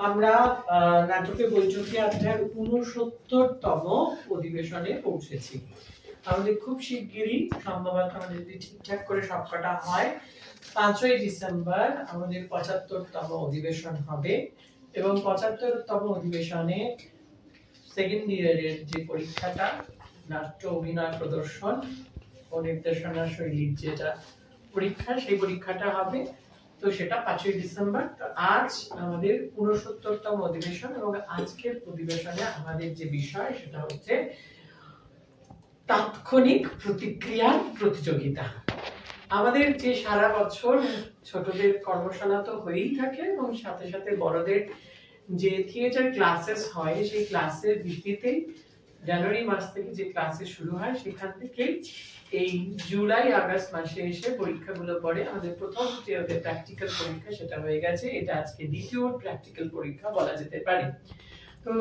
আমরা নাটকের বৈঠকি আড্ডার ৬৯তম অধিবেশনে পৌঁছেছি। আমাদের খুব শিগগিরই, সম্ভবত আমাদের যদি ঠিকঠাক করে সবকটা হয়, ৫ই ডিসেম্বর আমাদের ৭৫তম অধিবেশন হবে এবং ৭৫তম অধিবেশনে সেকেন্ড ইয়ারের যে পরীক্ষাটা, নাট্য অভিনয় প্রদর্শন ও নির্দেশনা শৈলীর যেটা পরীক্ষা, সেই পরীক্ষাটা হবে। তো সেটা ৫ই ডিসেম্বর। তো আজ আমাদের ৬৯তম অধিবেশন এবং আজকের অধিবেশনে আমাদের যে বিষয় সেটা হচ্ছে তাৎক্ষণিক প্রতিক্রিয়ার প্রতিযোগিতা। আমাদের যে সারা বছর ছোটদের কর্মশালা তো হয়েই থাকে এবং সাথে সাথে বড়দের যে থিয়েটার ক্লাসেস হয়, সেই ক্লাসের ভিত্তিতে জানুয়ারি মাস থেকে যে ক্লাসেস শুরু হয়, সেখান থেকে এই জুলাই আগস্ট মাসে এসে পরীক্ষাগুলো পড়ে। আমাদের প্রথম যে প্র্যাকটিক্যাল পরীক্ষা সেটা হয়ে গেছে, এটা আজকে দ্বিতীয় প্র্যাকটিক্যাল পরীক্ষা বলা যেতে পারে। তো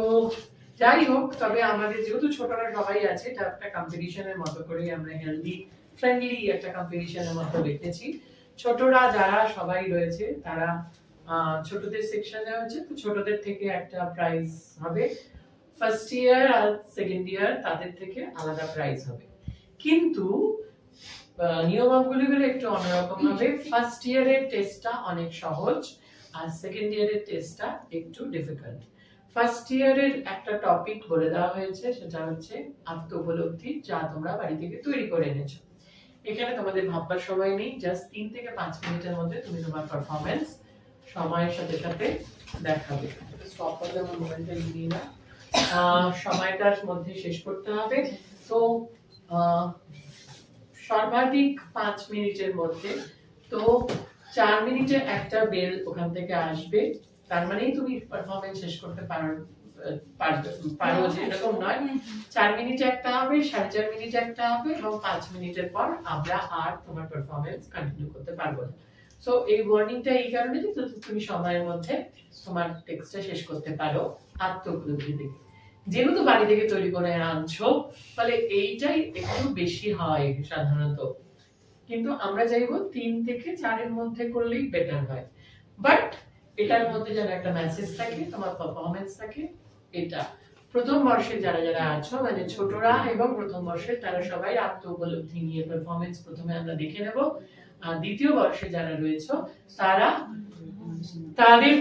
যাই হোক, তবে আমাদের যেহেতু ছোটরা সবাই আছে, এটা একটা কম্পিটিশনের মতো করে আমরা হেলদি ফ্রেন্ডলি একটা কম্পিটিশনের মতো রেখেছি। ছোটরা যারা সবাই রয়েছে তারা ছোটদের সেকশনে হচ্ছে, তো ছোটদের থেকে একটা প্রাইজ হবে। ফার্স্ট ইয়ার আর সেকেন্ড ইয়ার তাদের থেকে আলাদা প্রাইজ হবে, কিন্তু নিয়মাবলী গুলো একটু অন্যরকম হবে। ফার্স্ট ইয়ারের টেস্টটা অনেক সহজ আর সেকেন্ড ইয়ারের টেস্টটা একটু ডিফিকাল্ট। ফার্স্ট ইয়ারের একটা টপিক বলে দেওয়া হয়েছে, সেটা হচ্ছে আত্ম উপলব্ধি, যা তোমরা বাড়ি থেকে তৈরি করে এনেছো। এখানে তোমাদের ভাববার সময় নেই, জাস্ট ৩ থেকে ৫ মিনিটের মধ্যে তুমি তোমার পারফরমেন্স সময়ের সাথে সাথে দেখাবে। স্টপ করলে আমার মোবাইলটা নিয়ে না, সময়টার মধ্যে শেষ করতে হবে। তো সর্বাধিক ৫ মিনিটের মধ্যে, তো ৪ মিনিটে একটা বেল ওখান থেকে আসবে, তার মানেই তুমি পারফরমেন্স শেষ করতে পারো যে এরকম নয়। ৪ মিনিটে একটা হবে, ৪.৫ মিনিটে একটা হবে এবং ৫ মিনিটের পর আমরা আর তোমার পারফরমেন্স কন্টিনিউ করতে পারবো না। সো এই ওয়ার্নিংটা এই কারণে যে তুমি সময়ের মধ্যে তোমার টেক্সটটা শেষ করতে পারো আত্ম উপলব্ধি থেকে। যেহেতু বাড়ি থেকে তৈরি করে আনছো, ফলে এইটাই একটু বেশি হয় সাধারণত, কিন্তু আমরা চাইবো ৩ থেকে ৪-এর মধ্যে করলেই বেটার হয়। বাট এটার মধ্যে যেন একটা মেসেজ থাকে, তোমার পারফরমেন্স থাকে। এটা প্রথম বর্ষে যারা যারা আছো, মানে ছোটরা এবং প্রথম বর্ষে, তারা সবাই আত্ম উপলব্ধি নিয়ে পারফরমেন্স প্রথমে আমরা দেখে নেব। আর দ্বিতীয় বর্ষে যারা রয়েছে তারা তাদের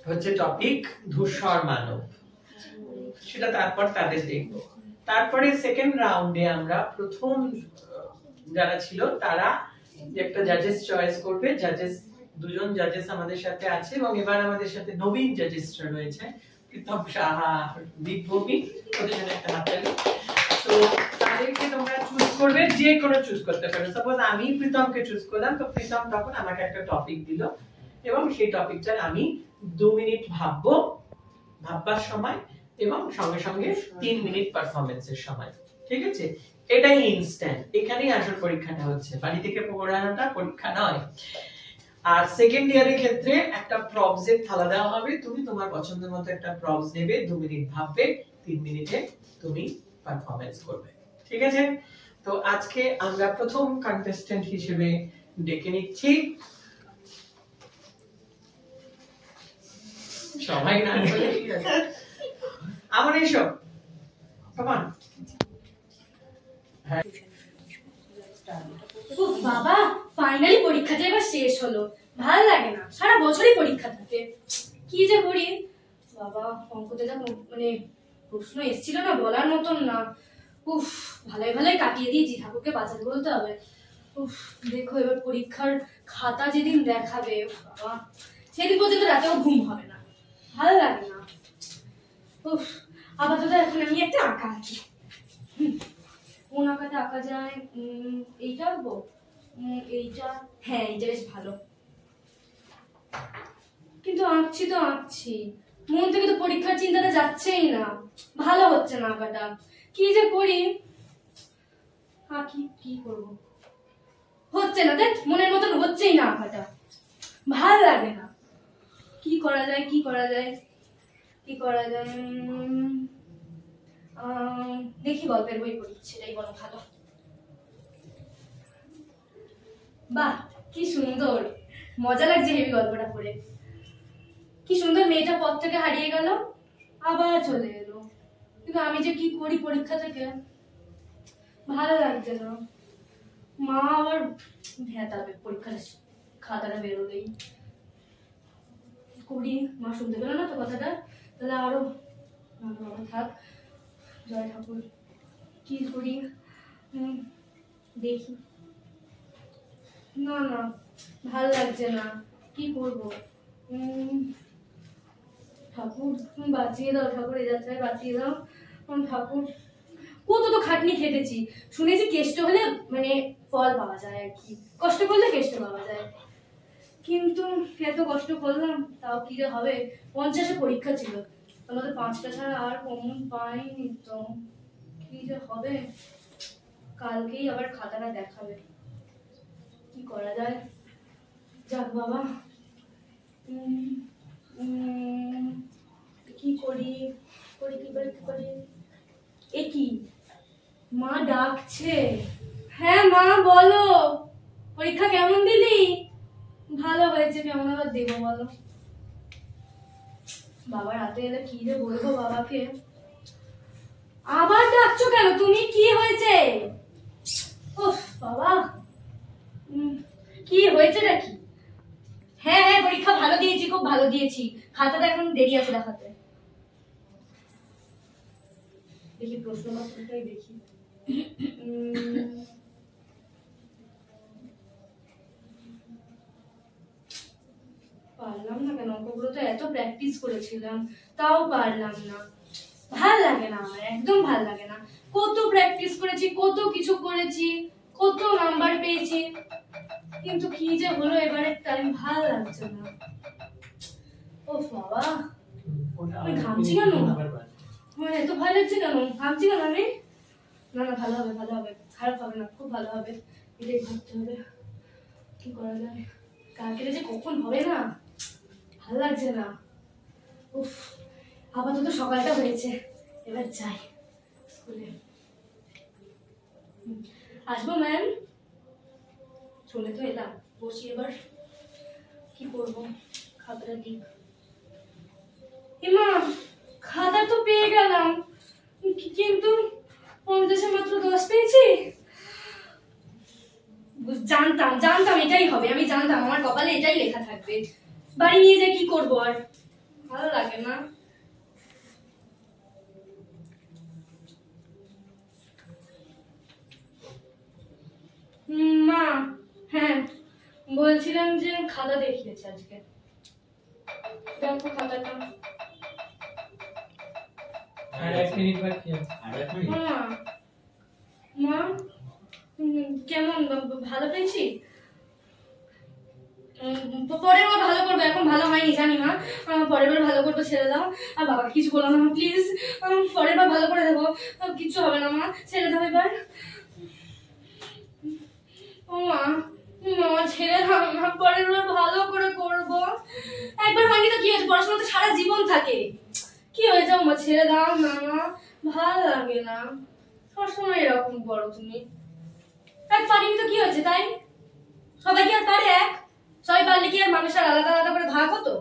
হচ্ছে টপিক ধূসর মানব, সেটা তারপর তাদের দেখব। তারপরে সেকেন্ড রাউন্ডে আমরা প্রথম যারা ছিল তারা একটা জাজেস চয়েস করবে। জাজেস দুজন জাজেস আমাদের সাথে আছে এবং এবার আমাদের সাথে নবীন জাজেসরা রয়েছে, প্রীতম সাহা, দীপভূমি, ওদের জন্য একটা হাততালি। তো তাদেরকে তোমরা চুজ করবে, যে কোনো চুজ করতে পারো। সাপোজ আমি প্রীতমকে চুজ করলাম, তো প্রীতম তখন আমাকে একটা টপিক দিল এবং সেই টপিকটা আমি 2 মিনিট ভাববো, ভাববার সময়, এবং সঙ্গে সঙ্গে 3 মিনিট পারফরমেন্সের সময়। ঠিক আছে, এটাই ইনস্ট্যান্ট। এখানেই আসল পরীক্ষাটা হচ্ছে, বাড়ি থেকে পড়ানোটা পরীক্ষা নয়। আর সেকেন্ড ইয়ারের ক্ষেত্রে একটা প্রপসের থালা দেওয়া হবে, তুমি তোমার পছন্দের মতো একটা প্রপস নেবে, 2 মিনিট ভাববে, 3 মিনিটে তুমি পারফরমেন্স করবে। ঠিক আছে, তো আজকে আমরা প্রথম কন্টেস্ট্যান্ট হিসেবে ডেকে নিচ্ছি, সবাই না বলে আমার এসো, কমান। বাবা, ফাইনালি পরীক্ষাটা এবার শেষ হলো। ভালো লাগে না, সারা বছরই পরীক্ষা থাকে। কি যে করি বাবা, অঙ্কতে যা মানে প্রশ্ন এসেছিল না, বলার মতন না। উফ, ভালোই ভালোই কাটিয়ে দিয়েছি, ঠাকুরকে বাঁচাতে বলতে হবে। উফ, দেখো এবার পরীক্ষার খাতা যেদিন দেখাবে বাবা, সেদিন পর্যন্ত রাতেও ঘুম হবে না, ভালো লাগে না। উফ, আপাতত এখন আমি একটা আঁকা আঁকি। কোন আঁকাটা আঁকা যায়? এইটা আঁকবো, এইটা, হ্যাঁ এইটা বেশ ভালো। কিন্তু আঁকছি তো আঁকছি, মন থেকে তো পরীক্ষার চিন্তাটা যাচ্ছেই না, ভালো হচ্ছে না আঁকাটা। কি যে করি, আঁকি কি করবো, হচ্ছে না, দেখ মনের মতন হচ্ছেই না আঁকাটা, ভাল লাগে না। কি করা যায়, কি করা যায়, কি করা যায়? দেখি গল্পের বই পড়ি, সেটাই বলো ভালো। বাহ, কি সুন্দর, মজা লাগছে হেবি গল্পটা পড়ে। কি পথ থেকে হারিয়ে গেল, আবার চলে এলো। কিন্তু আমি যে কি করি পরীক্ষা থেকে, ভালো লাগছে না। মা আবার ভেতাবে পরীক্ষার খাতাটা বেরোলেই। করি, মা শুনতে পেলো না তো কথাটা, তাহলে আরো বাবা থাক। জয় ঠাকুর, কি করি দেখি। না না, ভালো লাগছে না, কি করবো। ঠাকুর বাঁচিয়ে দাও, ঠাকুর এই যাত্রায় বাঁচিয়ে দাও। ঠাকুর কত তো খাটনি খেটেছি, শুনেছি কেষ্ট হলে মানে ফল পাওয়া যায় আর কি, কষ্ট করলে কেষ্ট পাওয়া যায়। কিন্তু এত কষ্ট করলাম, তাও কি যে হবে। 50-এ পরীক্ষা ছিল, আমাদের 5টা ছাড়া আর কমন পাইনি তো, কি যে হবে। কালকেই আবার খাতাটা দেখাবে, কি করা যায়। যাক বাবা, কি করি কি করি। এ কি, মা ডাকছে। হ্যাঁ মা বলো, পরীক্ষা কেমন দিলি? ভালো হয়েছে, কেমন আবার দেবো বলো। বাবা রাতে এলে কি যে বলবো বাবাকে। আবার ডাকছো কেন তুমি, কি হয়েছে? উফ বাবা, কি হয়েছে নাকি? হ্যাঁ হ্যাঁ, পরীক্ষা ভালো দিয়েছি, খুব ভালো দিয়েছি। খাতাটা এখন দেরি আছে দেখাতে। দেখি প্রশ্নপত্রটাই দেখি। পারলাম না কেন, অঙ্কগুলো তো এত প্র্যাকটিস করেছিলাম, তাও পারলাম না। ভাল লাগে না আমার, একদম ভাল লাগে না। কত প্র্যাকটিস করেছি, কত কিছু করেছি, কত নাম্বার পেয়েছি, কিন্তু কি যে হলো এবারে টাইম, ভাল লাগছে না। ও বাবা, আমি ঘামছি কেন? আমার এত ভয় লাগছে কেন, ঘামছি কেন আমি? না না, ভালো হবে ভালো হবে, খারাপ হবে না, খুব ভালো হবে। এটাই ভাবতে হবে কি করা যায়। কালকে যে কখন হবে না, ভালো লাগছে না। উফ, আপাতত সকালটা হয়েছে, এবার যাই স্কুলে। আসবো ম্যাম? চলে তো এলাম, বসি এবার। কি করবো, খাতাটা দিই। মা, খাতা তো পেয়ে গেলাম, কিন্তু 50-এ মাত্র 10 পেয়েছি। জানতাম জানতাম এটাই হবে, আমি জানতাম আমার কপালে এটাই লেখা থাকবে। বাড়ি নিয়ে যাই, কি করবো আর, ভালো লাগে না। মা, হ্যাঁ বলছিলাম যে খাতা দেখিয়েছে আজকে, দেখো খাতাটা। আর 1 মিনিট বাকি আছে। মা, কেমন, ভালো পেয়েছি? পরের বার ভালো করবো, এখন ভালো হয়নি জানি না, পরের বার ভালো করবো, ছেড়ে দাও। আর বাবাকে কিছু বলো না প্লিজ, পরের বার ভালো করে দেবো, কিছু হবে না মা, ছেড়ে দাও এবার। ও মা, মা ছেড়ে দাও না, পরের বার ভালো করে করবো। একবার হয়নি তো কি হয়েছে, পড়াশোনা তো সারা জীবন থাকে। কি হয়ে যাও মা, ছেড়ে দাও না, ভালো লাগে না, সবসময় এরকম করো তুমি। এক পারিনি তো কি হয়েছে তাই, সবাই কি আর পারে এক? সবাই পারলে কি আর মানুষের আলাদা আলাদা করে ভাগ হতো?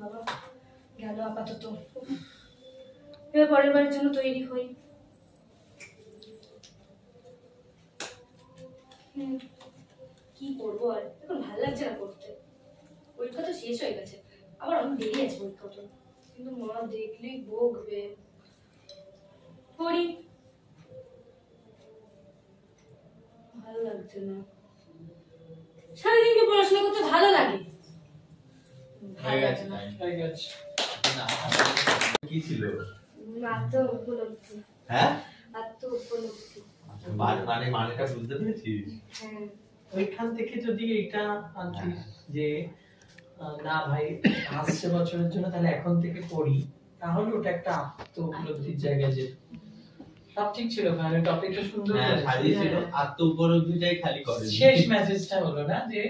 বাবা গেল আপাতত, এবার পরের বারের জন্য তৈরি হই। কি করবো আর, এখন ভালো লাগছে না করতে। পরীক্ষা তো শেষ হয়ে গেছে, আবার অনেক দেরি আছে পরীক্ষা তো, কিন্তু মা দেখলেই বকবে। পড়ি, ভালো লাগছে না। সারাদিনকে পড়াশোনা করতে ভালো লাগে, ভালো লাগে না। কি ছিল? আত্ম উপলব্ধি। হ্যাঁ, আত্ম উপলব্ধি। মানে মানেটা বুঝতে পেরেছিস? হ্যাঁ, ওইখান থেকে যদি এটা আনতিস যে না ভাই আসছে বছরের জন্য তাহলে এখন থেকে পড়ি, তাহলে ওটা একটা আত্ম উপলব্ধির জায়গায় যে সব ঠিক ছিল, মানে টপিকটা সুন্দর হ্যাঁ, খালি ছিল আত্ম উপলব্ধিটাই খালি করে। শেষ মেসেজটা হলো না যে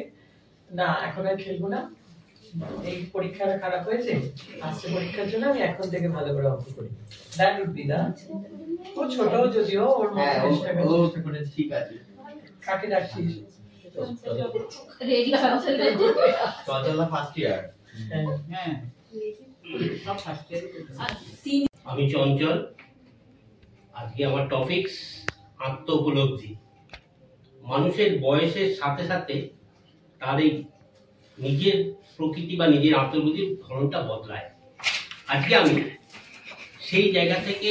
না এখন আর খেলবো না, এই পরীক্ষাটা খারাপ হয়েছে, আসছে পরীক্ষার জন্য আমি এখন থেকে ভালো করে অঙ্ক করি। দ্যাট উড বি দা, ও ছোট যদিও ওর মতো চেষ্টা করে। ঠিক আছে। কাকে ডাকছিস? রেডি চঞ্চলা ফার্স্ট ইয়ার। হ্যাঁ সব ফার্স্ট ইয়ারে আমি চঞ্চল। আজকে আমার টপিকস আত্ম উপলব্ধি। মানুষের বয়সের সাথে সাথে তার এই নিজের প্রকৃতি বা নিজের আত্মবোধের ধরনটা বদলায়। আজকে আমি সেই জায়গা থেকে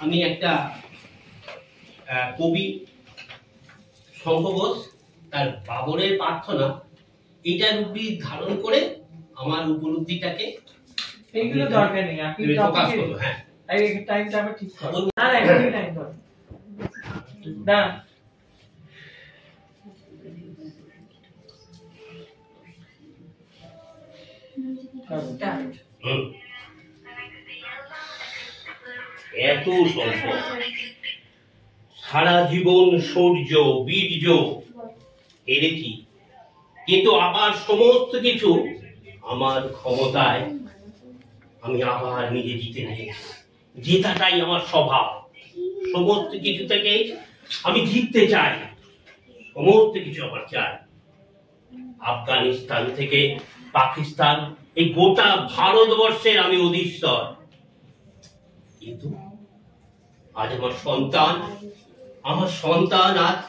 আমি একটা কবি শঙ্খ ঘোষ তার বাবরের প্রার্থনা এটার উপর ধারণ করে আমার উপলব্ধিটাকে এইগুলো দরকার নেই, আপনি প্রকাশ টপিকে করবো। হ্যাঁ, এই টাইমটা আমি ঠিক করব না, না এখনই টাইম করব না। হুম। এত সম্পদ, সারা জীবন শৌর্য বীর্য এনেছি, কিন্তু আবার সমস্ত কিছু আমার ক্ষমতায় আমি আবার নিজে জিতে নিয়েছি। জেতাটাই আমার স্বভাব। সমস্ত কিছু থেকে আমি জিততে চাই, সমস্ত কিছু আমার চাই। আফগানিস্তান থেকে পাকিস্তান, এই গোটা ভারতবর্ষের আমি অধীশ্বর। কিন্তু আজ আমার সন্তান আজ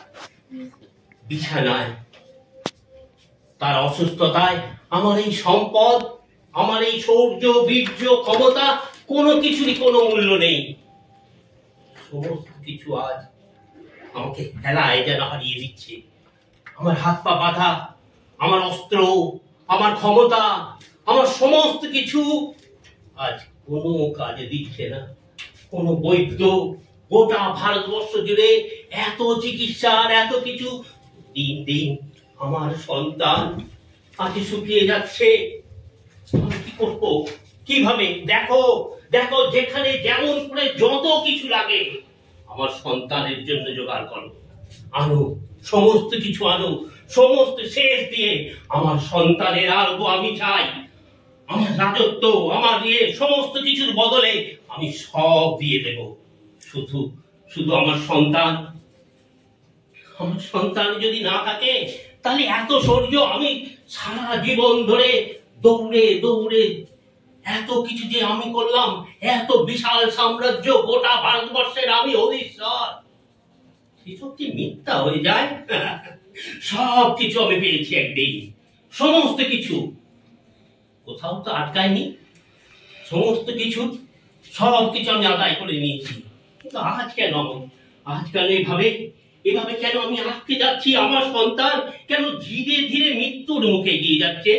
বিছানায়, তার অসুস্থতায় আমার এই সম্পদ, আমার এই শৌর্য বীর্য ক্ষমতা কোনো কিছুরই কোনো মূল্য নেই। সমস্ত কিছু আজ আমাকে হেলায় যেন হারিয়ে দিচ্ছে। আমার হাত পা বাঁধা, আমার অস্ত্র, আমার ক্ষমতা, আমার সমস্ত কিছু আজ কোনো কাজে দিচ্ছে না। কোনো বৈদ্য গোটা ভারতবর্ষ জুড়ে এত চিকিৎসার এত কিছু, দিন দিন আমার সন্তান আজ শুকিয়ে যাচ্ছে। আমি কি করবো, কিভাবে? দেখো দেখো, যেখানে যেমন করে যত কিছু লাগে আমার সন্তানের জন্য জোগাড় করো, আনো, সমস্ত কিছু আনো, সমস্ত শেষ দিয়ে আমার সন্তানের আরো আমি চাই। আমার রাজত্ব, আমার সমস্ত কিছুর বদলে আমি সব দিয়ে দেব। শুধু শুধু আমার সন্তান যদি না থাকে, তাহলে এত শৌর্য আমি সারা জীবন ধরে দৌড়ে দৌড়ে এত কিছু যে আমি করলাম, এত বিশাল সাম্রাজ্য গোটা ভারতবর্ষের আমি অধীশ্বর, সেসব কি মিথ্যা হয়ে যায়? সব কিছু আমি পেয়েছি একদিন, সমস্ত কিছু, কোথাও তো আটকায়নি। সমস্ত কিছু সব কিছু আমি আদায় করে নিয়েছি। কিন্তু আজ কেন এভাবে কেন আমি আটকে যাচ্ছি? আমার সন্তান কেন ধীরে ধীরে মৃত্যুর মুখে এগিয়ে যাচ্ছে?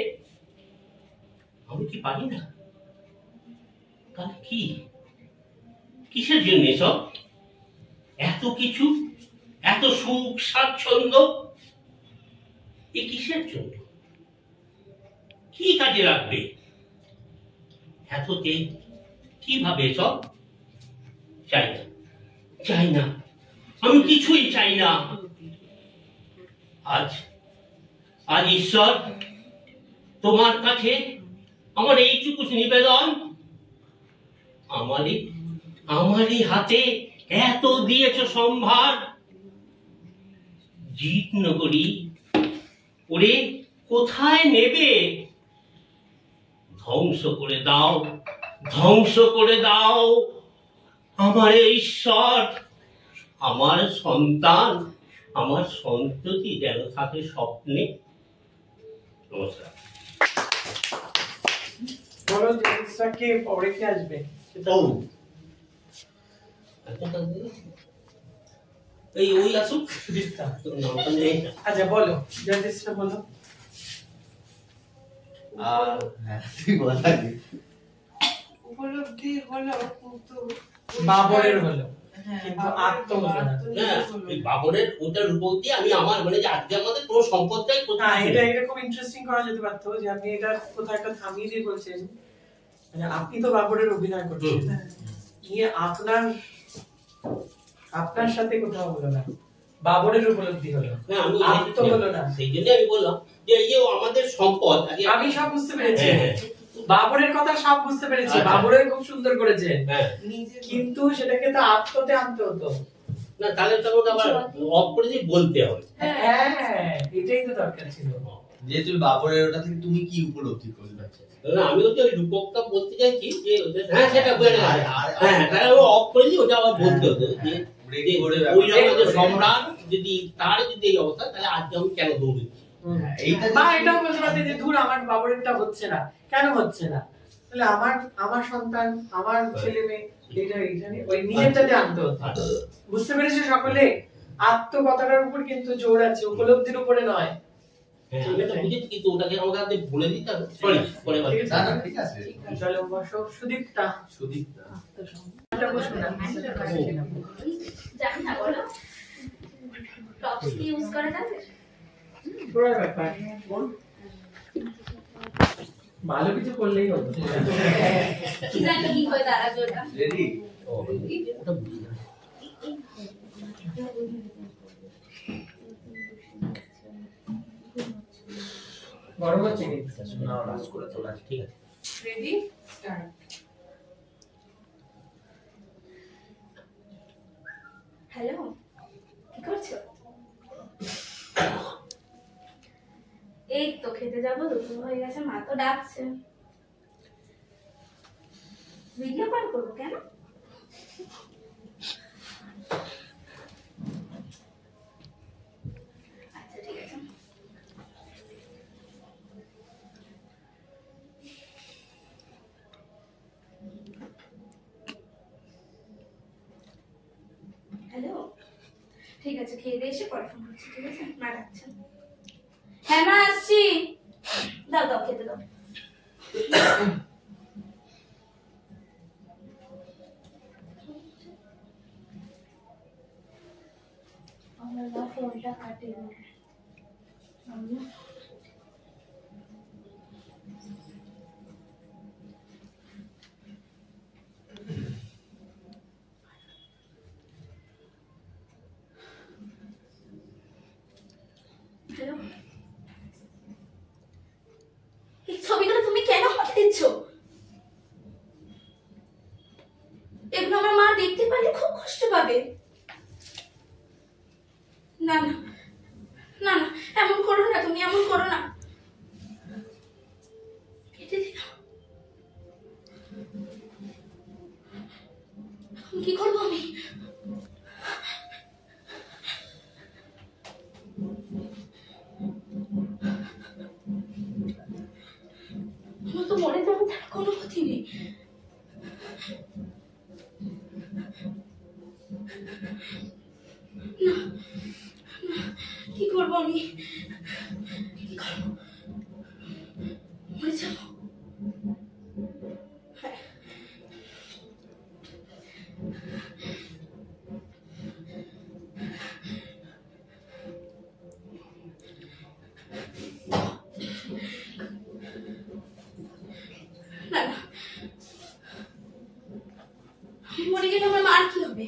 আমি কি পারি না? তাহলে কি, কিসের জন্য সব এত কিছু, এত সুখ স্বাচ্ছন্দ্য, এ কিসের জন্য? কি কাজে রাখবে এতকে? কিভাবে সব? চাই না, আমি কিছুই চাই না। আজ ঈশ্বর, তোমার কাছে আমার এইটুকু নিবেদন, আমারই হাতে এত দিয়েছ সম্ভার, জীর্ণ করি ওরে কোথায় নেবে? ধ্বংস করে দাও আমার ঈশ্বর। আমার সন্তান, আমার সন্ততি যেন থাকে স্বপ্নে। নমস্কার। বলো জিনিসটা কে পরে কে আসবে সেটা এই ওই আসুক। আচ্ছা বলো, জিনিসটা বলো। তুই বলা কি? উপলব্ধি হলো কিন্তু বাবরের হলো, কিন্তু আত্ম হলো না। এই বাবরের ওটার উপর দিয়ে আমি আমার মানে যে আজকে আমাদের পুরো সম্পদটাই হ্যাঁ, এটা খুব ইন্টারেস্টিং করা যেতে পারতো যে আপনি এটা কোথাও একটা থামিয়ে দিয়ে বলছেন, মানে আপনি তো বাবরের অভিনয় করছেন, নিয়ে আপনার সাথে কোথাও হলো না, বাবরের উপলব্ধি হলো না, আমি আত্ম হলো না। সেই জন্য আমি বললাম যে এই যে আমাদের সম্পদ, আমি সব বুঝতে পেরেছি, হ্যাঁ। বাবরের কথা সব বুঝতে পেরেছি, আচ্ছা। বাবরের খুব সুন্দর করেছেন, হ্যাঁ, নিজে কিন্তু সেটাকে তো আত্মতে আনতে হতো। না তাহলে তখন আবার অফ করে দিয়ে বলতে হবে। হ্যাঁ এটাই তো দরকার ছিল। যে তুমি বাবরের ওটা থেকে তুমি কি উপলব্ধি করলে? না আমি ওই যে রূপকটা বলতে চাইছি যে হ্যাঁ সেটা বলে হ্যাঁ তাহলে অফ করে দিয়ে ওটা আবার বলতে হতো যে ওই রকম সম্রাট যদি তার যদি এই অবস্থা তাহলে আজকে আমি কেন দৌড়েছি। মা এটাও বলতে পারতে যে ধুর আমার বাবরেরটা হচ্ছে না, কেন হচ্ছে না, তাহলে আমার সন্তান আমার ছেলে মেয়ে এটা ওই নিজেরটাতে আনতে হতো। বুঝতে পেরেছো সকলে? আত্মকথাটার উপর কিন্তু জোর আছে, উপলব্ধির উপরে নয়। আমি তো বুঝেছি কিন্তু ওটাকে আমাকে বলে দিতে হবে। সরি পরে বলছি। না ঠিক আছে। চলো বসো। সুদীপ্তা এটা বসো না। জানি না বলো টপস কি ইউজ করা যাবে? পুরো ব্যাপার বল, ভালো কিছু করলেই হতো। কি জানি কি হয় দাঁড়াবে ওটা। রেডি? ওটা বুঝি না। গরম হচ্ছে কি? না রাজ করে তোলা ঠিক আছে। Ready start. হ্যালো, কি করছো? এই তো খেতে যাবো, দুপুর হয়ে গেছে, মা তো ডাকছে। ভিডিও কল করবো কেন? আচ্ছা ঠিক আছে। হ্যালো, ঠিক আছে খেয়ে দিয়ে এসে পরে ফোন করছি, ঠিক আছে? মা ডাকছেন। হ্যাঁ মা আসছি, দাও দাও খেতে দাও। আমার মা ফোনটা কাটে না। হ্যালো, এই ছবিগুলো তুমি কেন আমাকে দিচ্ছ? এগুলো আমার মা দেখতে পারলে খুব কষ্ট পাবে। না না না না, এমন করো না, তুমি এমন করো না। কেটে দিলাম। এখন কি করবো আমি? আমার তো মরে যাবে, তার কোনো ক্ষতি নেই। না না, কি করবো আমি? কি করবো? মরে যাবো। হ্যাঁ। না না, আমি মরে গেলে আমার মার কি হবে?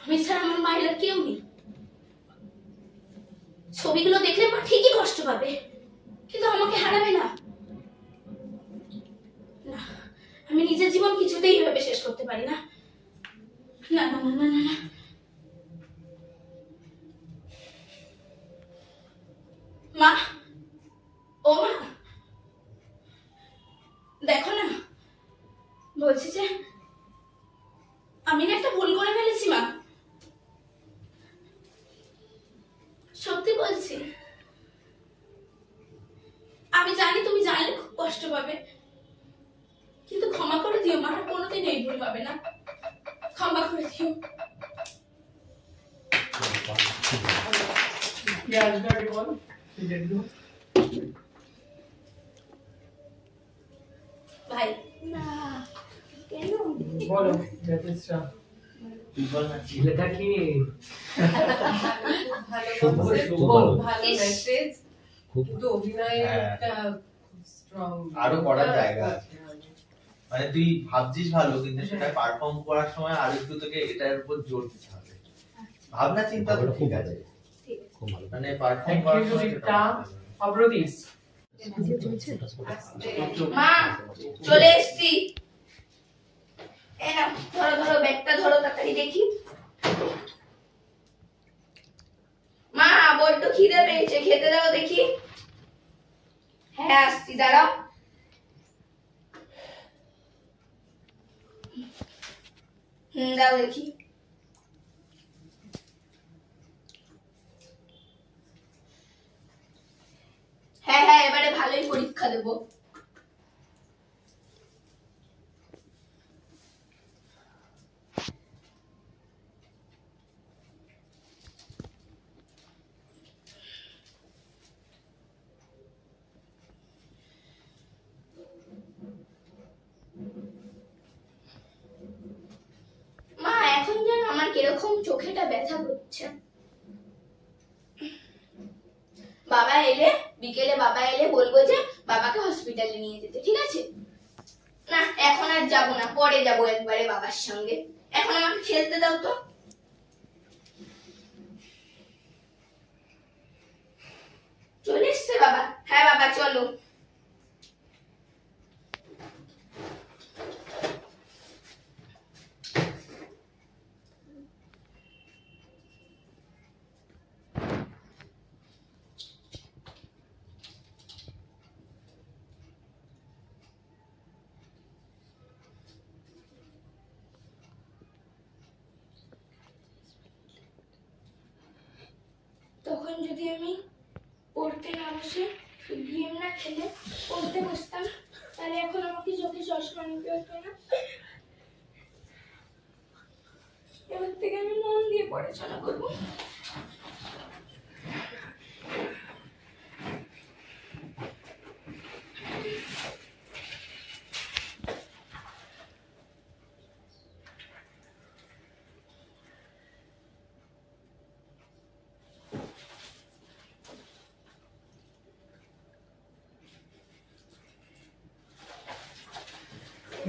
আমি ছাড়া আমার মায়ের আর কেউ নেই। ছবিগুলো দেখলে মা ঠিকই কষ্ট পাবে, কিন্তু আমাকে হারাবে না। না, আমি নিজের জীবন কিছুতেই এইভাবে শেষ করতে পারি না। না না না না না না। মা, ও মা, দেখো না, বলছি যে আমি না একটা ভুল করে ফেলেছি মা, সত্যি বলছি। আমি জানি তুমি জানলে খুব কষ্ট পাবে, কিন্তু ক্ষমা করে দিও মা, আর কোনোদিন এই ভুল পাবে না। ক্ষমা করে দিও। কি আসবে আগে বল, ভাই না, কেন বলো জ্যোতিষরা, তুই বল না। ছেলেটা কি ভালো মেসেজ, কিন্তু অভিনয়ের একটা স্ট্রং আরো করার জায়গা আছে। মানে তুই ভাবছিস ভালো, কিন্তু সেটা পারফর্ম করার সময় আর একটু তোকে এটার উপর জোর দিতে হবে। ভাবনা চিন্তা তো ঠিক আছে, খুব ভালো। মানে পারফর্ম করার সময় অবরোধিস। মা চলে এসছি। এই নাও, ধরো ধরো ব্যাগটা ধরো, তাড়াতাড়ি দেখি। মা বড্ড খিদে পেয়েছে, খেতে দাও দেখি। হ্যাঁ আসছি, দাঁড়াও। দাও দেখি। হ্যাঁ হ্যাঁ, এবারে ভালোই পরীক্ষা দেবো। মা এখন যেন আমার কিরকম চোখেটা ব্যথা করছে। বাবা এলে, বিকেলে বাবা এলে বলবো যে বাবাকে হসপিটালে নিয়ে যেতে, ঠিক আছে? না এখন আর যাবো না, পরে যাবো একবারে বাবার সঙ্গে। এখন আমাকে খেলতে দাও তো। চলে এসছে বাবা? হ্যাঁ বাবা চলো। তখন যদি আমি পড়তে না বসে গেম না খেলে পড়তে বসতাম, তাহলে এখন আমাকে চোখে চশমা নিতে হতো না। এবার থেকে আমি মন দিয়ে পড়াশোনা করবো।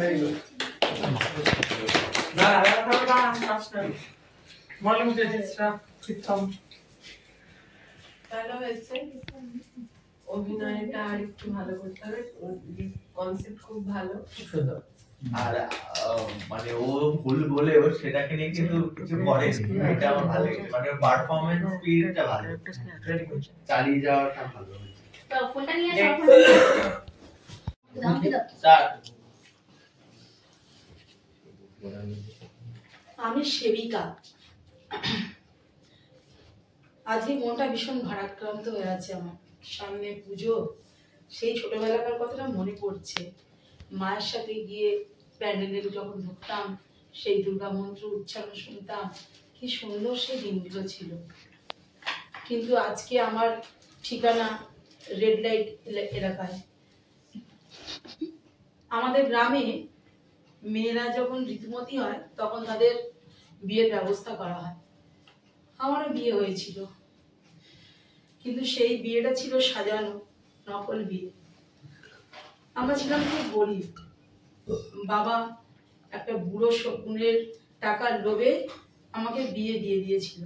Very good. Morning, Registra. Chitam. ভালো হয়েছে, অভিনয়টা আর একটু ভালো করতে হবে, কনসেপ্ট খুব ভালো। আর মানে ও ভুল বলেও সেটাকে নিয়ে কিন্তু কিছু করেনি, এটা আমার ভালো লেগেছে। মানে পারফরম্যান্স স্পিডটা ভালো, চালিয়ে যাওয়াটা ভালো হয়েছে। তো ফোনটা নিয়ে স্যার আমি সেবিকা। আজকে মনটা ভীষণ ভারাক্রান্ত হয়ে আছে আমার। সামনে পুজো, সেই ছোটবেলাকার কথাটা মনে পড়ছে। মায়ের সাথে গিয়ে প্যান্ডেলে যখন ঢুকতাম, সেই দুর্গা মন্ত্র উচ্চারণ শুনতাম, কি সুন্দর সেই দিনগুলো ছিল। কিন্তু আজকে আমার ঠিকানা রেড লাইট এলাকায়। আমাদের গ্রামে মেয়েরা যখন ঋতুমতী হয় তখন তাদের বিয়ের ব্যবস্থা করা হয়। আমারও বিয়ে হয়েছিল, কিন্তু সেই বিয়েটা ছিল সাজানো, নকল বিয়ে। আমরা ছিলাম খুব গরিব। বাবা একটা বুড়ো শকুনের টাকার লোভে আমাকে বিয়ে দিয়ে দিয়েছিল।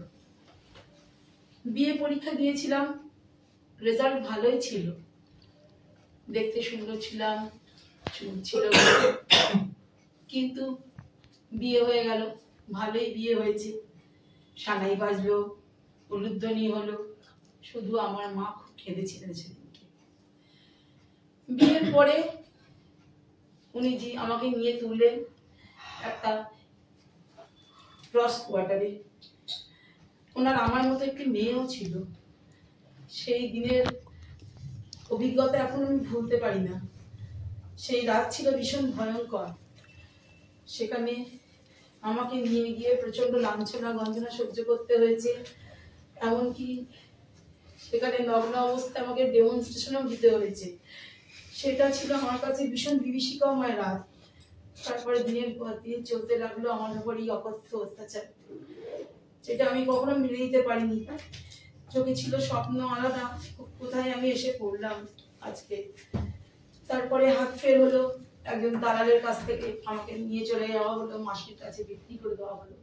বিয়ে পরীক্ষা দিয়েছিলাম, রেজাল্ট ভালোই ছিল, দেখতে সুন্দর ছিলাম, চুল ছিল, কিন্তু বিয়ে হয়ে গেল। ভালোই বিয়ে হয়েছে, সানাই বাজলো, উলুধ্বনি হলো, শুধু আমার মা খুব কেঁদেছিলেন সেদিনকে। বিয়ের পরে উনি যে আমাকে নিয়ে তুললেন একটা ক্রস কোয়ার্টারে। ওনার আমার মতো একটি মেয়েও ছিল। সেই দিনের অভিজ্ঞতা এখন আমি ভুলতে পারি না। সেই রাত ছিল ভীষণ ভয়ঙ্কর। সেখানে আমাকে নিয়ে গিয়ে প্রচন্ড লাঞ্ছনা গঞ্জনা সহ্য করতে হয়েছে। এমনকি সেখানে নগ্ন অবস্থায় আমাকে ডেমনস্ট্রেশনও দিতে হয়েছে। সেটা ছিল আমার কাছে ভীষণ বিভীষিকাময় রাত। তারপরে দিনের পর দিন চলতে লাগলো আমার উপর এই অকথ্য অত্যাচার, যেটা আমি কখনো মেনে নিতে পারিনি। চোখে ছিল স্বপ্ন আলাদা, কোথায় আমি এসে পড়লাম আজকে। তারপরে হাত ফের হলো, একজন দালালের কাছ থেকে আমাকে নিয়ে চলে যাওয়া হলো, মাসির কাছে বিক্রি করে দেওয়া হলো।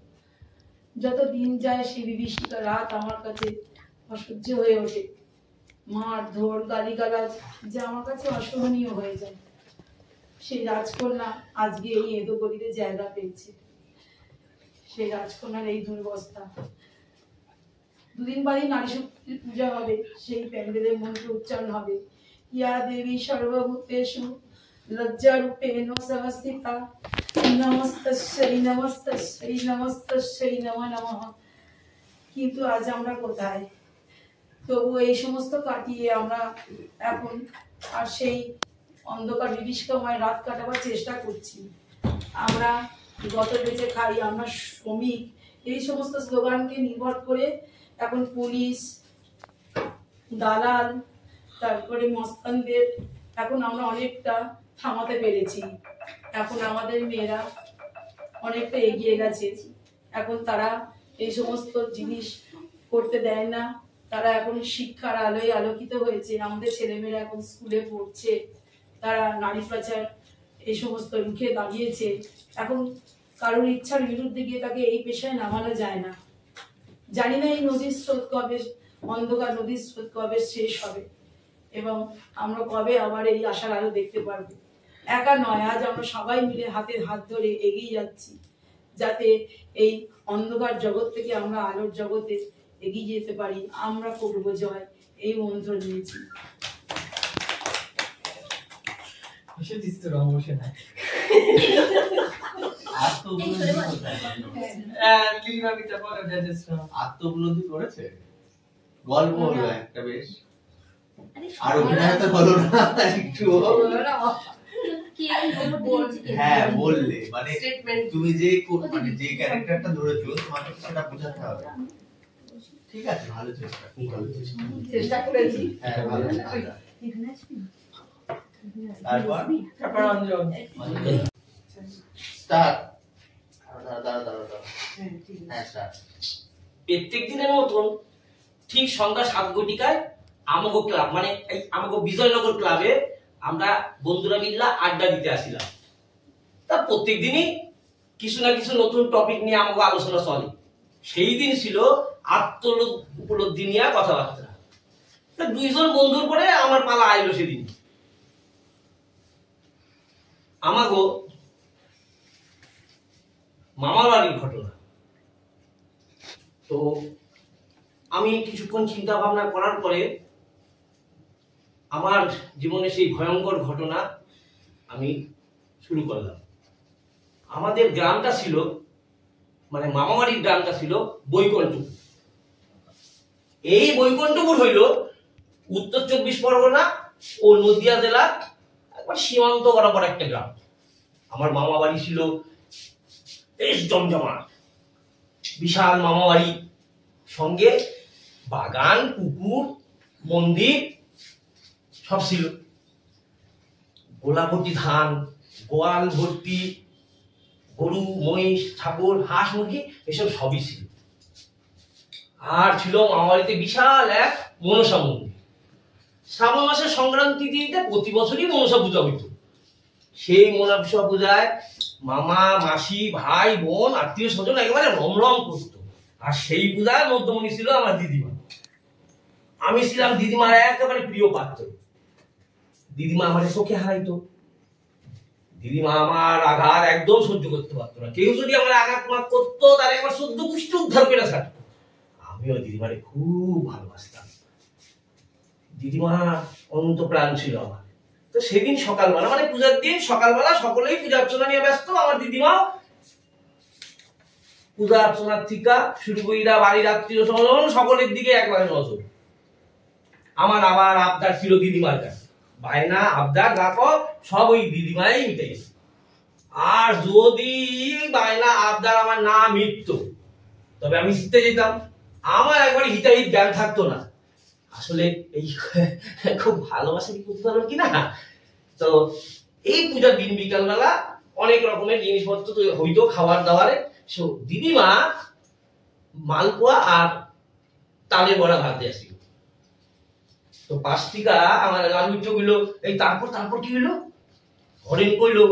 যত দিন যায় সেই বিভীষিকা রাত আমার কাছে অসহ্য হয়ে ওঠে। মার ধর গালিগালাজ যা আমার কাছে অসহনীয় হয়ে যায়। সেই রাজকন্যা আজকে এই এদো গলিতে জায়গা পেয়েছে। সেই রাজকন্যার এই দুর্বস্থা। দুদিন বাদে নারী শক্তির পূজা হবে, সেই প্যান্ডেলের মন্ত্র উচ্চারণ হবে, ইয়া দেবী সর্বভূতেষু লজ্জারূপেণ সংস্থিতা নমস্তস্যৈ নমস্তস্যৈ নমস্তস্যৈ নমো নমঃ। কিন্তু আজ আমরা কোথায়? তবু এই সমস্ত কাটিয়ে আমরা এখন আর সেই অন্ধকার বিভীষিকাময় রাত কাটাবার চেষ্টা করছি। আমরা গত বেঁচে খাই, আমরা শ্রমিক, এই সমস্ত স্লোগানকে নির্ভর করে এখন পুলিশ, দালাল, তারপরে মস্তানদের এখন আমরা অনেকটা থামাতে পেরেছি। এখন আমাদের মেয়েরা অনেকটা এগিয়ে গেছে। এখন তারা এই সমস্ত জিনিস করতে দেয় না। তারা এখন শিক্ষার আলোয় আলোকিত হয়েছে। আমাদের ছেলেমেয়েরা এখন স্কুলে পড়ছে, তারা নারী পাচার এই সমস্ত রুখে দাঁড়িয়েছে। এখন কারোর ইচ্ছার বিরুদ্ধে গিয়ে তাকে এই পেশায় নামানো যায় না। জানি না এই নদীর স্রোত কবে, অন্ধকার নদীর স্রোত কবে শেষ হবে এবং আমরা কবে আবার এই আশার আলো দেখতে পারবো। একা নয়, আজ আমরা সবাই মিলে হাতে হাত ধরে এগিয়ে যাচ্ছি, যাতে এই অন্ধকার জগৎ থেকে আমরা আলোর জগতে এগিয়ে যেতে পারি। আমরা করব জয়, এই মন্ত্র নিয়েছি। আত্মউপলব্ধি করেছে, গল্প হলো একটা বেশ, আর অভিনয় তো হলো না একটু। হ্যাঁ বললে মানে তুমি যে মানে যে ক্যারেক্টারটা ধরেছো তোমাকে সেটা বোঝাতে হবে। ঠিক আছে, ভালো চেষ্টা, খুব ভালো চেষ্টা করেছি। হ্যাঁ ভালো চেষ্টা। তারপর অঞ্জন স্টার্ট। দাঁড়া হ্যাঁ স্টার্ট। প্রত্যেক দিনের মতন ঠিক সন্ধ্যা 7 ঘটিকায় আমাগো ক্লাব মানে এই আমাগো বিজয়নগর ক্লাবে আমরা বন্ধুরা মিল্লা আড্ডা দিতে আসিলাম। তা প্রত্যেক দিনই কিছু না কিছু নতুন টপিক নিয়ে আমাকে আলোচনা চলে। সেই দিন ছিল উপলব্ধি নিয়ে কথাবার্তা। তা 2 জন বন্ধুর পরে আমার পালা আইলো সেদিন। আমাগো মামার বাড়ির ঘটনা। তো আমি কিছুক্ষণ চিন্তা ভাবনা করার পরে আমার জীবনে সেই ভয়ঙ্কর ঘটনা আমি শুরু করলাম। আমাদের গ্রামটা ছিল মানে মামাবাড়ির গ্রামটা ছিল বৈকুণ্ঠপুর। এই বৈকুণ্ঠপুর হইল উত্তর 24 পরগনা ও নদিয়া জেলার একবার সীমান্ত বরাবর একটা গ্রাম। আমার মামাবাড়ি ছিল বেশ জমজমাট, বিশাল মামাবাড়ি, সঙ্গে বাগান, পুকুর, মন্দির সব ছিল। গোলা ভর্তি ধান, গোয়াল ভর্তি গরু, মহিষ, ছাগল, হাঁস, মুরগি এসব সবই ছিল। আর ছিল মামাবাড়িতে বিশাল এক মনসা মন্দির। শ্রাবণ মাসের সংক্রান্তি দিনটা প্রতি বছরই মনসা পূজা হইত। সেই মনসা পূজায় মামা, মাসি, ভাই, বোন, আত্মীয় স্বজন একেবারে রমরম করতো। আর সেই পূজার মধ্যমণি ছিল আমার দিদিমা। আমি ছিলাম দিদিমার একেবারে প্রিয় পাত্র। দিদিমা আমার চোখে হারাইতো। দিদিমা আমার আঘাত একদম সহ্য করতে পারতো না। কেউ যদি আমার আঘাত করতো তার একবার সদ্য পুষ্ট উদ্ধার করে ছাড়তো। আমিও দিদিমারে খুব ভালোবাসতাম। দিদিমা অনন্ত প্রাণ ছিল আমার। তো সেদিন সকালবেলা মানে পূজার দিন সকালবেলা সকলেই পূজা অর্চনা নিয়ে ব্যস্ত। আমার দিদিমা পূজা অর্চনার থেকে শুরু কইরা বাড়ির আত্মীয় স্বজন সকলের দিকে একবারে নজর। আমার আবার আবদার ছিল দিদিমার কাছে, বায়না আবদার রাখো সব ওই দিদিমাই মিটাই। আর যদি বায়না আবদার আমার না মিটত তবে আমি জিততে যেতাম। আমার একবারে হিতাহিত জ্ঞান থাকতো না। আসলে এই খুব ভালোবাসা কি করতে পারো কিনা। তো এই পূজার দিন বিকালবেলা অনেক রকমের জিনিসপত্র হইতো খাবার দাবারে। দিদিমা মালপোয়া আর তালের বড়া ভাতে আসিল। তো পাশ থেকে আমার লালু কইলো এই তারপর কি হইলো? হরেন কইলো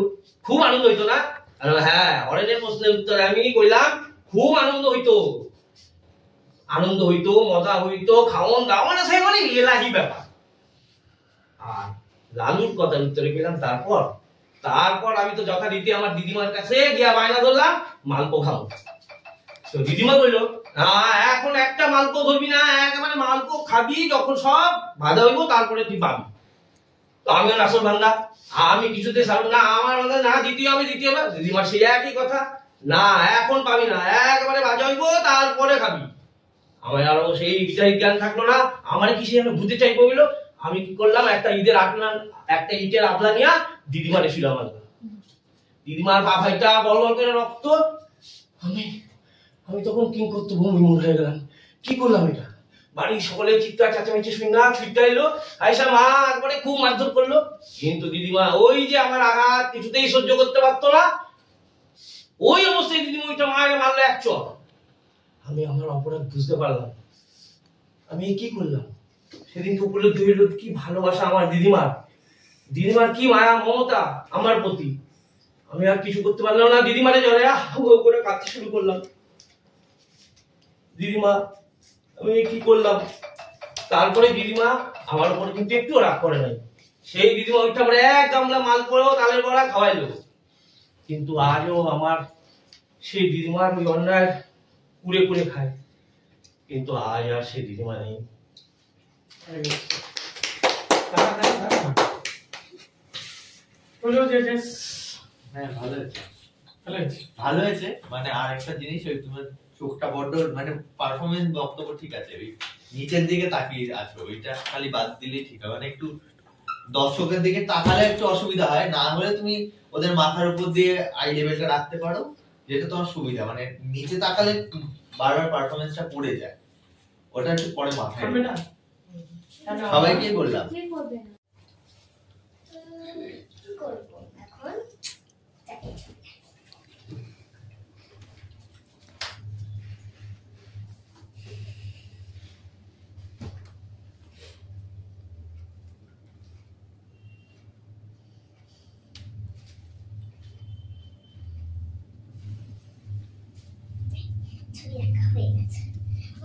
খুব আনন্দ হইতো না? হ্যাঁ, হরেনের প্রশ্নের উত্তরে আমি কইলাম খুব আনন্দ হইতো। আনন্দ হইতো, মজা হইতো, খাওয়ন দাওয়ান আছে মানে এলাহি ব্যাপার। আর লালুর কথার উত্তরে কইলাম তারপর আমি তো যথারীতি আমার দিদিমার কাছে গিয়া বায়না ধরলাম মালপো খাবো। তো দিদিমা বললো এখন একটা মালকো ধরবি না, একেবারে মালকো খাবি যখন সব ভাজা হইব তারপরে তুই পাবি। তো আমি আসল বান্দা, আমি কিছুতে ছাড়ব না, আমার বান্দা না দ্বিতীয় হবে দ্বিতীয় হবে। দিদিমার সেই একই কথা, না এখন পাবি না, একেবারে ভাজা হইব তারপরে খাবি। আমার আরো সেই বিচারিক জ্ঞান থাকলো না, আমার কি সে ভূতে চাইবো বললো। আমি কি করলাম, একটা ইটের আবলা নিয়ে দিদিমার এসেছিলাম। দিদিমার পা ভাইটা বল বল করে রক্ত। আমি তখন কি করতে বমি হয়ে গেলাম, কি করলাম এটা। বাড়ির সকলে চিৎকার চেঁচামেচি শুনি না, ছুটতে এলো, আয়সা মা একবারে খুব মারধর করলো। কিন্তু দিদিমা ওই যে আমার আঘাত কিছুতেই সহ্য করতে পারতো না, ওই অবস্থায় দিদিমা ওইটা মায়ের মারলো এক চর। আমি আমার অপরাধ বুঝতে পারলাম, আমি কি করলাম। সেদিনকে উপলব্ধি হইল কি ভালোবাসা আমার দিদিমার কি মায়া মমতা আমার প্রতি। আমি আর কিছু করতে পারলাম না, দিদিমারে জলে করে কাঁদতে শুরু করলাম। দিদিমা আমি কি করলাম। তারপরে দিদিমা আমার উপর কিন্তু একটু রাগ করে নাই। সেই দিদিমা ওইটা পরে এক গামলা মাল করেও তালের বড়া খাওয়াইলো। কিন্তু আজও আমার সেই দিদিমার ওই অন্যায় কুড়ে কুড়ে খায়, কিন্তু আজ আর সেই দিদিমা নেই। হ্যাঁ ভালো হয়েছে। মানে আর একটা জিনিস, ওই তোমার চোখটা বড্ড মানে পারফরমেন্স বক্তব্য ঠিক আছে, ওই নিচের দিকে তাকিয়ে আছো, ওইটা খালি বাদ দিলেই ঠিক হয়। মানে একটু দর্শকের দিকে তাকালে একটু অসুবিধা হয়, না হলে তুমি ওদের মাথার উপর দিয়ে আই লেভেলটা রাখতে পারো, যেটা তোমার সুবিধা। মানে নিচে তাকালে বারবার পারফরমেন্সটা পড়ে যায়, ওটা একটু পরে মাথায় সবাইকে বললাম। কি করবে না, কি করবো এখন।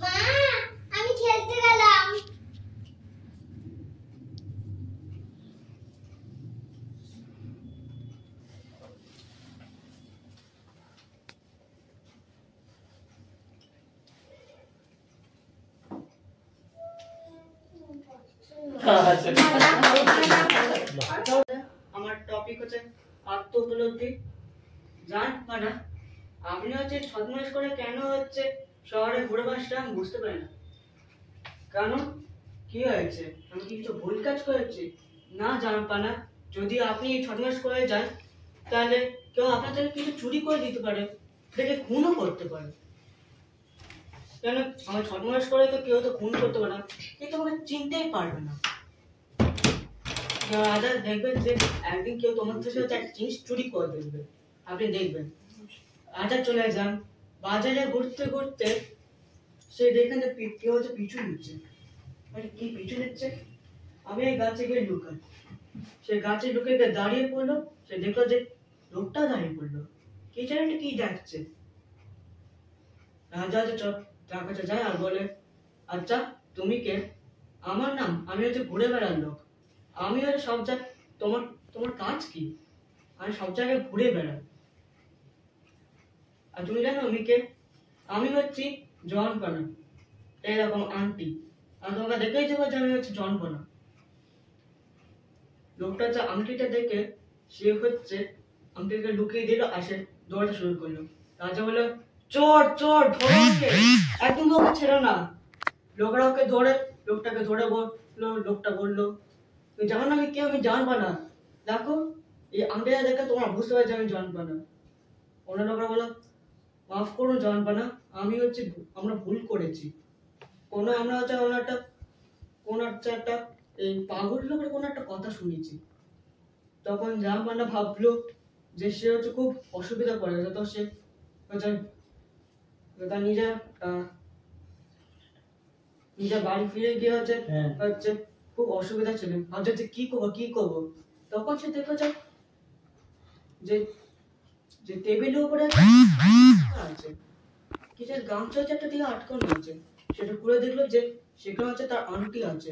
মা আমি খেলতে গেলাম। আমার টপিক হচ্ছে আত্ম উপলব্ধি। জান মানে আপনি হচ্ছে ছদ্মবেশ করে কেন হচ্ছে শহরে ঘুরে বেড়াচ্ছেন বুঝতে পারি না। কারণ কি হয়েছে, আমি কি কিছু ভুল কাজ করেছি? না জান পানা, যদি আপনি ছদ্মবেশ করে যান তাহলে কেউ আপনার থেকে কিছু চুরি করে দিতে পারে, দেখে খুনও করতে পারে। কেন আমার ছদ্মবেশ করে তো কেউ তো খুন করতে পারে না, কিন্তু আমাকে চিনতেই পারবে না। আদার দেখবেন যে একদিন কেউ তোমার থেকে একটা জিনিস চুরি করে দেখবে, আপনি দেখবেন। আদার চলে যান বাজারে ঘুরতে ঘুরতে, সে দেখেন যে কেউ হচ্ছে পিছু নিচ্ছে। কি পিছু নিচ্ছে? আমি এই গাছে গিয়ে লুকাই। সে গাছে ঢুকে দাঁড়িয়ে পড়লো, সে দেখলো যে লোকটা দাঁড়িয়ে পড়লো, কি জানে কি দেখছে। রাজা তার কাছে যায় আর বলে, আচ্ছা তুমি কে? আমার নাম, আমি হচ্ছে ঘুরে বেড়ার লোক। আমি হচ্ছে সব জায়গায়, তোমার কাজ কি? আমি সব জায়গায় ঘুরে বেড়াই। আর তুমি জানো আমি কে? আমি হচ্ছি জন পানা, এরকম আন্টি। আর তোমাকে দেখেই যাবো যে আমি হচ্ছে জন পানা। লোকটা হচ্ছে আংটিটা দেখে সে হচ্ছে আংটিকে লুকিয়ে দিল, আসে দৌড়াতে শুরু করলো। রাজা বললো, চোর চোর ধরো ওকে, একদম ওকে ছেড়ো না। লোকরা ওকে ধরে, লোকটাকে ধরে বললো, লোকটা বললো, তুমি জানো না আমি কে? আমি জানবা না, দেখো এই আংটিটা দেখে তোমার বুঝতে পারছি আমি জানবা না। অন্য লোকরা বললো, মাফ করো জানবা না, আমি হচ্ছে আমরা ভুল করেছি। আমরা হচ্ছে কোন একটা এই পাগল লোকের কোন একটা কথা শুনেছি। তখন জানবানা ভাবলো যে সে হচ্ছে খুব অসুবিধা পড়ে গেছে, তো সে হচ্ছে তার নিজের বাড়ি ফিরে গিয়ে হচ্ছে খুব অসুবিধা ছিল, ভাবছে কি করবো। তখন সে দেখেছে যে টেবিলের উপরে আছে কিছু গামছা একটা দিকে আটকানো আছে। সেটা খুলে দেখলো যে সেখানে হচ্ছে তার আংটি আছে,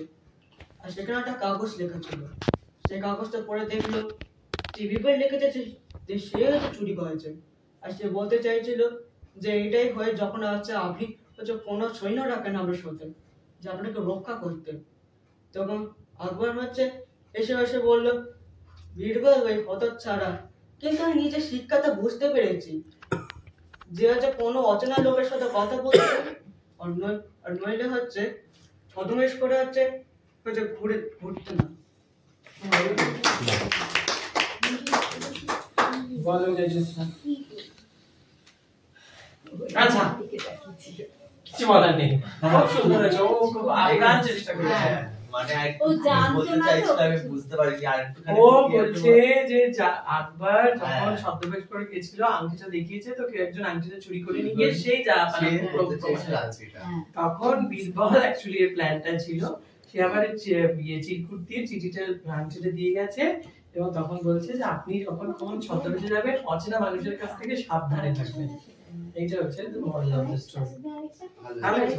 আর সেখানে একটা কাগজ লেখা ছিল। সেই কাগজটা পরে দেখলো টিভি পরে লিখেছে যে সে হচ্ছে চুরি করেছে। আর সে বলতে চাইছিল যে এটাই হয়ে যখন হচ্ছে আপনি হচ্ছে কোনো সৈন্য রাখেন আমার সাথে যে আপনাকে রক্ষা করতে, তখন আকবর হচ্ছে এসে বললো বীরবল ওই হতচ্ছাড়া, কিন্তু আমি নিজের শিক্ষাটা বুঝতে পেরেছি যে হচ্ছে কোনো অচেনা লোকের সাথে কথা বলতে আর নইলে হচ্ছে ছদ্মবেশ করে হচ্ছে ঘুরতে না। বলো রেজিস্ট্রার। আচ্ছা কিছু বলার নেই, খুব সুন্দর হয়েছে, ও খুব আপ্রাণ চেষ্টা করেছে। মানে ও জানতো বলতে না চাইছিল, তো। আমি বুঝতে পারিনি আর একটুখানি ও clear বলছে করবো। যে আকবর যখন হ্যাঁ। ছদ্মবেশ করে গেছিল আংটিটা দেখিয়েছে তো কেউ একজন আংটিটা চুরি করে নিয়ে গিয়ে সেই যা সে বলতে চেয়েছিল আনসিটা। তখন বীরবল অ্যাকচুয়ালি এর প্ল্যানটা ছিল, সে আবার চিরকুট দিয়ে চিঠিটা আংটিটা দিয়ে গেছে এবং তখন বলছে যে আপনি যখন কোন ছদ্মবেশে যাবেন অচেনা মানুষের কাছ থেকে সাবধানে থাকবেন। এইটা হচ্ছে মোরাল অফ দ্য স্টোরি। ভালো হয়েছে।